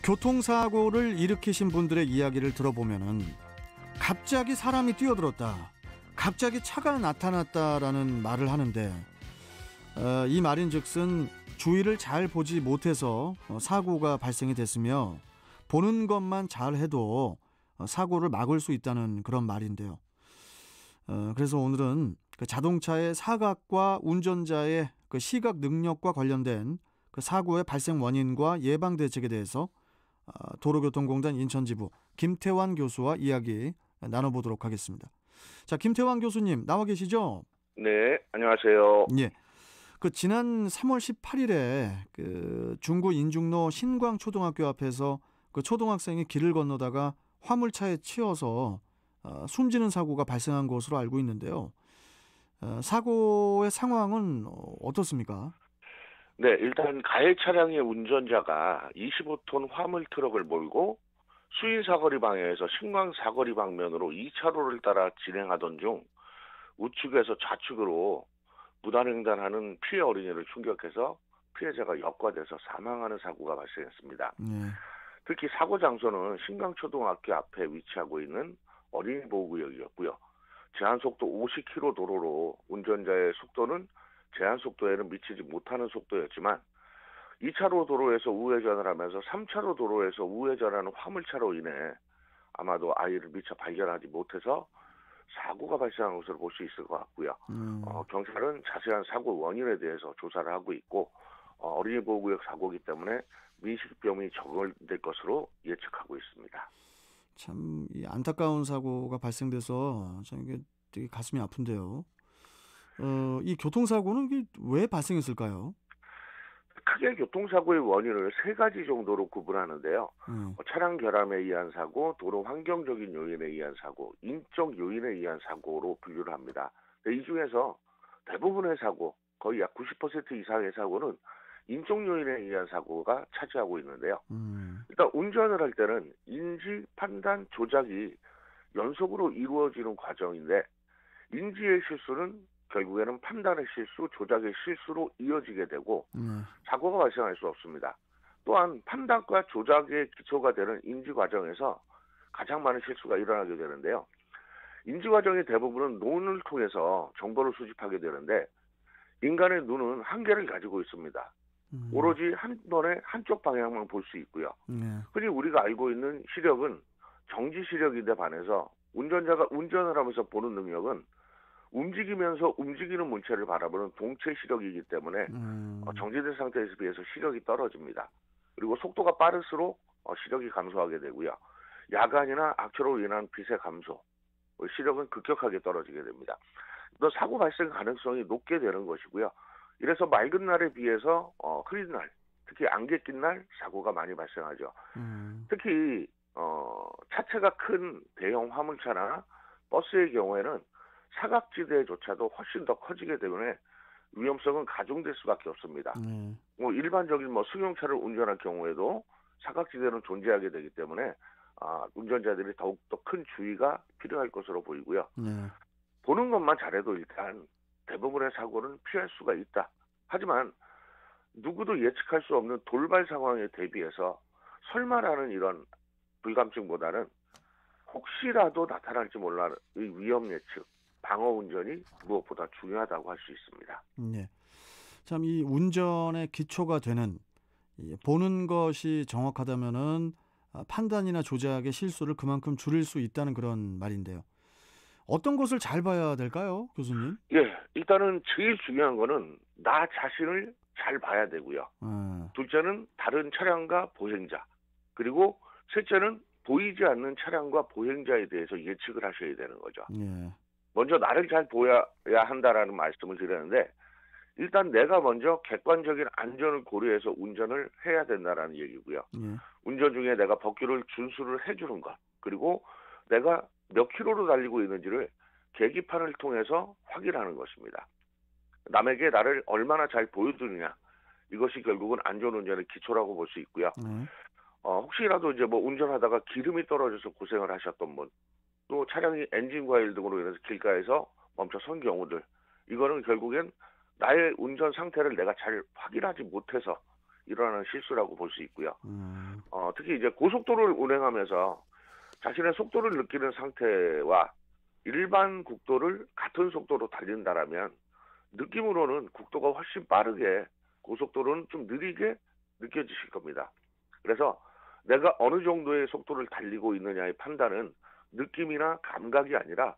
교통사고를 일으키신 분들의 이야기를 들어보면은 갑자기 사람이 뛰어들었다, 갑자기 차가 나타났다라는 말을 하는데 이 말인즉슨 주위를 잘 보지 못해서 사고가 발생이 됐으며 보는 것만 잘 해도 사고를 막을 수 있다는 그런 말인데요. 그래서 오늘은 그 자동차의 사각과 운전자의 그 시각 능력과 관련된 그 사고의 발생 원인과 예방 대책에 대해서 도로교통공단 인천지부 김태환 교수와 이야기 나눠보도록 하겠습니다. 자, 김태환 교수님 나와 계시죠? 네, 안녕하세요. 예. 그 지난 3월 18일에 그 중구 인중로 신광초등학교 앞에서 그 초등학생이 길을 건너다가 화물차에 치여서 숨지는 사고가 발생한 것으로 알고 있는데요. 사고의 상황은 어떻습니까? 네, 일단 가해 차량의 운전자가 25톤 화물 트럭을 몰고 수인 사거리 방향에서 신광 사거리 방면으로 2차로를 따라 진행하던 중 우측에서 좌측으로 무단횡단하는 피해 어린이를 충격해서 피해자가 역과돼서 사망하는 사고가 발생했습니다. 특히 사고 장소는 신광초등학교 앞에 위치하고 있는 어린이 보호구역이었고요. 제한속도 50km 도로로 운전자의 속도는 제한속도에는 미치지 못하는 속도였지만 2차로 도로에서 우회전을 하면서 3차로 도로에서 우회전하는 화물차로 인해 아마도 아이를 미처 발견하지 못해서 사고가 발생한 것으로 볼 수 있을 것 같고요. 경찰은 자세한 사고 원인에 대해서 조사를 하고 있고 어린이 보호구역 사고이기 때문에 민식병이 적발될 것으로 예측하고 있습니다. 참 이 안타까운 사고가 발생돼서 참 이게 되게 가슴이 아픈데요. 이 교통사고는 이게 왜 발생했을까요? 크게 교통사고의 원인을 세 가지 정도로 구분하는데요. 차량 결함에 의한 사고, 도로 환경적인 요인에 의한 사고, 인적 요인에 의한 사고로 분류를 합니다. 이 중에서 대부분의 사고, 거의 약 90% 이상의 사고는 인적 요인에 의한 사고가 차지하고 있는데요. 일단 운전을 할 때는 인지, 판단, 조작이 연속으로 이루어지는 과정인데 인지의 실수는 결국에는 판단의 실수, 조작의 실수로 이어지게 되고 사고가 발생할 수 없습니다. 또한 판단과 조작의 기초가 되는 인지 과정에서 가장 많은 실수가 일어나게 되는데요. 인지 과정의 대부분은 눈을 통해서 정보를 수집하게 되는데 인간의 눈은 한계를 가지고 있습니다. 오로지 한 번에 한쪽 방향만 볼 수 있고요. 흔히 우리가 알고 있는 시력은 정지 시력인데 반해서 운전자가 운전을 하면서 보는 능력은 움직이면서 움직이는 물체를 바라보는 동체 시력이기 때문에 정지된 상태에서 비해서 시력이 떨어집니다. 그리고 속도가 빠를수록 시력이 감소하게 되고요. 야간이나 악초로 인한 빛의 감소, 시력은 급격하게 떨어지게 됩니다. 또 사고 발생 가능성이 높게 되는 것이고요. 이래서 맑은 날에 비해서 흐린 날, 특히 안개 낀 날 사고가 많이 발생하죠. 특히 차체가 큰 대형 화물차나 버스의 경우에는 사각지대조차도 훨씬 더 커지게 때문에 위험성은 가중될 수밖에 없습니다. 일반적인 승용차를 운전할 경우에도 사각지대는 존재하게 되기 때문에 운전자들이 더욱더 큰 주의가 필요할 것으로 보이고요. 보는 것만 잘해도 일단 대부분의 사고는 피할 수가 있다. 하지만 누구도 예측할 수 없는 돌발 상황에 대비해서 설마라는 이런 불감증보다는 혹시라도 나타날지 몰라의 위험 예측, 방어 운전이 무엇보다 중요하다고 할 수 있습니다. 네. 참 이 운전의 기초가 되는 보는 것이 정확하다면은 판단이나 조작의 실수를 그만큼 줄일 수 있다는 그런 말인데요. 어떤 것을 잘 봐야 될까요, 교수님? 예, 일단은 제일 중요한 거는 나 자신을 잘 봐야 되고요. 둘째는 다른 차량과 보행자, 그리고 셋째는 보이지 않는 차량과 보행자에 대해서 예측을 하셔야 되는 거죠. 먼저 나를 잘 보여야 한다라는 말씀을 드렸는데 일단 내가 먼저 객관적인 안전을 고려해서 운전을 해야 된다라는 얘기고요. 운전 중에 내가 법규를 준수를 해주는 것, 그리고 내가 몇 킬로로 달리고 있는지를 계기판을 통해서 확인하는 것입니다. 남에게 나를 얼마나 잘 보여주느냐, 이것이 결국은 안전운전의 기초라고 볼 수 있고요. 혹시라도 이제 운전하다가 기름이 떨어져서 고생을 하셨던 분, 또 차량이 엔진 과열 등으로 인해서 길가에서 멈춰 선 경우들, 이거는 결국엔 나의 운전 상태를 내가 잘 확인하지 못해서 일어나는 실수라고 볼 수 있고요. 특히 이제 고속도로를 운행하면서 자신의 속도를 느끼는 상태와 일반 국도를 같은 속도로 달린다라면 느낌으로는 국도가 훨씬 빠르게, 고속도로는 좀 느리게 느껴지실 겁니다. 그래서 내가 어느 정도의 속도를 달리고 있느냐의 판단은 느낌이나 감각이 아니라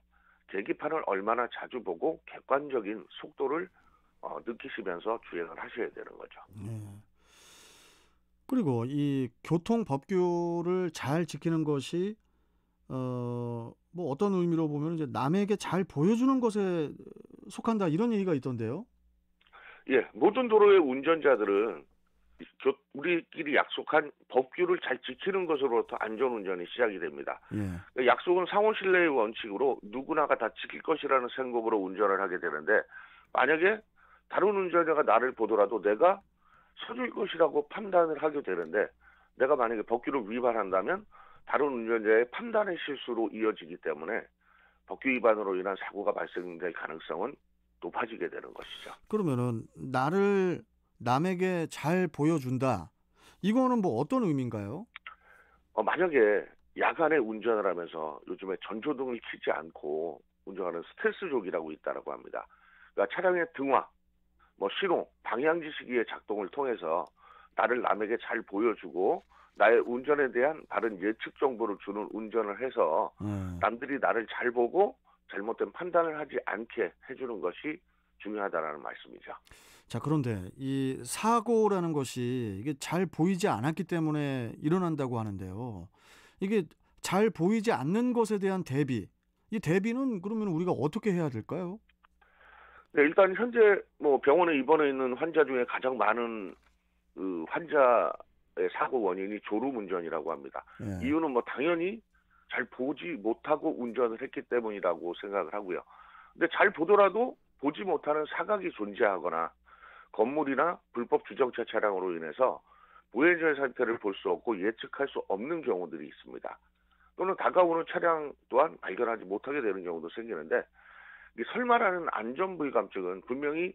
계기판을 얼마나 자주 보고 객관적인 속도를 느끼시면서 주행을 하셔야 되는 거죠. 네. 그리고 이 교통 법규를 잘 지키는 것이 뭐 어떤 의미로 보면 이제 남에게 잘 보여주는 것에 속한다, 이런 얘기가 있던데요. 예, 모든 도로의 운전자들은 우리끼리 약속한 법규를 잘 지키는 것으로부터 안전운전이 시작이 됩니다. 예. 약속은 상호신뢰의 원칙으로 누구나가 다 지킬 것이라는 생각으로 운전을 하게 되는데, 만약에 다른 운전자가 나를 보더라도 내가 서줄 것이라고 판단을 하게 되는데, 내가 만약에 법규를 위반한다면 다른 운전자의 판단의 실수로 이어지기 때문에 법규 위반으로 인한 사고가 발생될 가능성은 높아지게 되는 것이죠. 그러면은 나를 남에게 잘 보여준다, 이거는 뭐 어떤 의미인가요? 만약에 야간에 운전을 하면서 요즘에 전조등을 켜지 않고 운전하는 스텔스족이라고 있다고 합니다. 그러니까 차량의 등화, 신호, 방향지시기의 작동을 통해서 나를 남에게 잘 보여주고 나의 운전에 대한 바른 예측 정보를 주는 운전을 해서 남들이 나를 잘 보고 잘못된 판단을 하지 않게 해주는 것이 중요하다라는 말씀이죠. 자, 그런데 이 사고라는 것이 이게 잘 보이지 않았기 때문에 일어난다고 하는데요. 이게 잘 보이지 않는 것에 대한 대비, 이 대비는 그러면 우리가 어떻게 해야 될까요? 네, 일단 현재 병원에 입원해 있는 환자 중에 가장 많은 환자의 사고 원인이 졸음운전이라고 합니다. 예. 이유는 당연히 잘 보지 못하고 운전을 했기 때문이라고 생각을 하고요. 근데 잘 보더라도 보지 못하는 사각이 존재하거나 건물이나 불법 주정차 차량으로 인해서 보행자의 상태를 볼 수 없고 예측할 수 없는 경우들이 있습니다. 또는 다가오는 차량 또한 발견하지 못하게 되는 경우도 생기는데, 이 설마라는 안전불감증은 분명히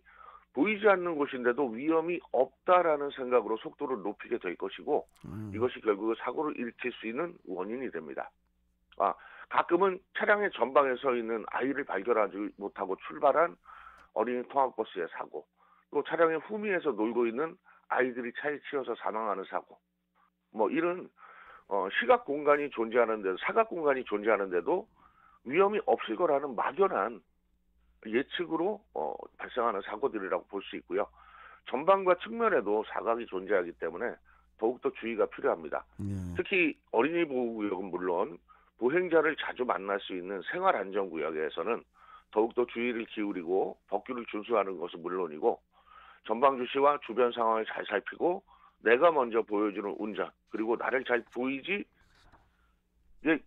보이지 않는 곳인데도 위험이 없다라는 생각으로 속도를 높이게 될 것이고, 이것이 결국 사고를 일으킬 수 있는 원인이 됩니다. 가끔은 차량의 전방에 서 있는 아이를 발견하지 못하고 출발한 어린이 통학버스의 사고, 또 차량의 후미에서 놀고 있는 아이들이 차에 치여서 사망하는 사고, 이런 시각 공간이 존재하는데도, 사각 공간이 존재하는데도 위험이 없을 거라는 막연한 예측으로 발생하는 사고들이라고 볼 수 있고요. 전방과 측면에도 사각이 존재하기 때문에 더욱더 주의가 필요합니다. 특히 어린이 보호구역은 물론 보행자를 자주 만날 수 있는 생활안전구역에서는 더욱더 주의를 기울이고 법규를 준수하는 것은 물론이고, 전방 주시와 주변 상황을 잘 살피고 내가 먼저 보여주는 운전, 그리고 나를 잘 보이지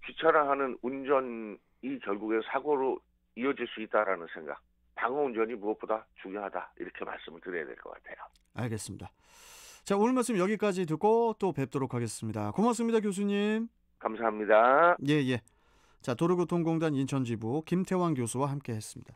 귀찮아하는 운전이 결국에 사고로 이어질 수 있다라는 생각, 방어운전이 무엇보다 중요하다, 이렇게 말씀을 드려야 될 것 같아요. 알겠습니다. 자, 오늘 말씀 여기까지 듣고 또 뵙도록 하겠습니다. 고맙습니다, 교수님. 감사합니다. 예. 자, 도로교통공단 인천지부 김태환 교수와 함께했습니다.